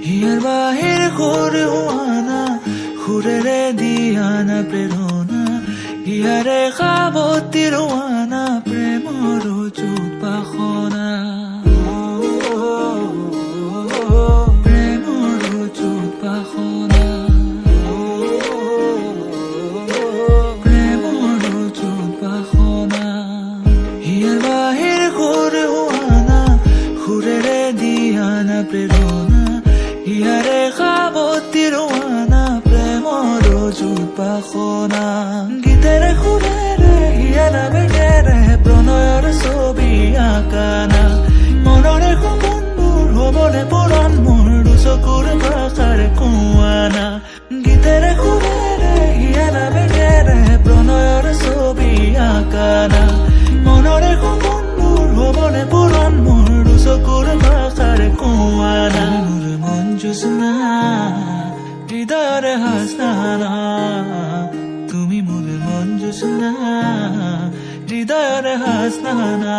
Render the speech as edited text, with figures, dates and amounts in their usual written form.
হিয়াৰ বাহিৰ সুৰ হোৱানা সুৰেৰে দিয়ানা প্ৰেৰণা হিয়াৰে সাৱতী ৰোৱানা প্ৰেমৰ যুত বাসনা প্ৰেমৰ যুত বাসনা প্ৰেমৰ যুত বাসনা হিয়াৰ বাহিৰ সুৰ হোৱানা সুৰেৰে দিয়ানা প্ৰেৰণা হিয়াৰে সাৱতী ৰোৱানা প্ৰেমৰ যুত বাসনা গীতেৰে সুৰেৰে হিয়াৰা বেগেৰে প্ৰণয়ৰ ছবি আঁকানা মনৰে সপোনবোৰ হ'বনে পৰাণ মোৰ দুচকুৰ ভাষাৰে কোৱানা গীতেৰে সুৰেৰে হিয়াৰা বেগেৰে প্ৰণয়ৰ ছবি আঁকানা মনৰে সপোনবোৰ হ'বনে পৰাণ মোৰ দুচকুৰ ভাষাৰে কোৱানা জোৎস্না হৃদয়ৰে হাসনা তুমি মোৰ মন জোৎস্না হৃদয়ৰে হাসনা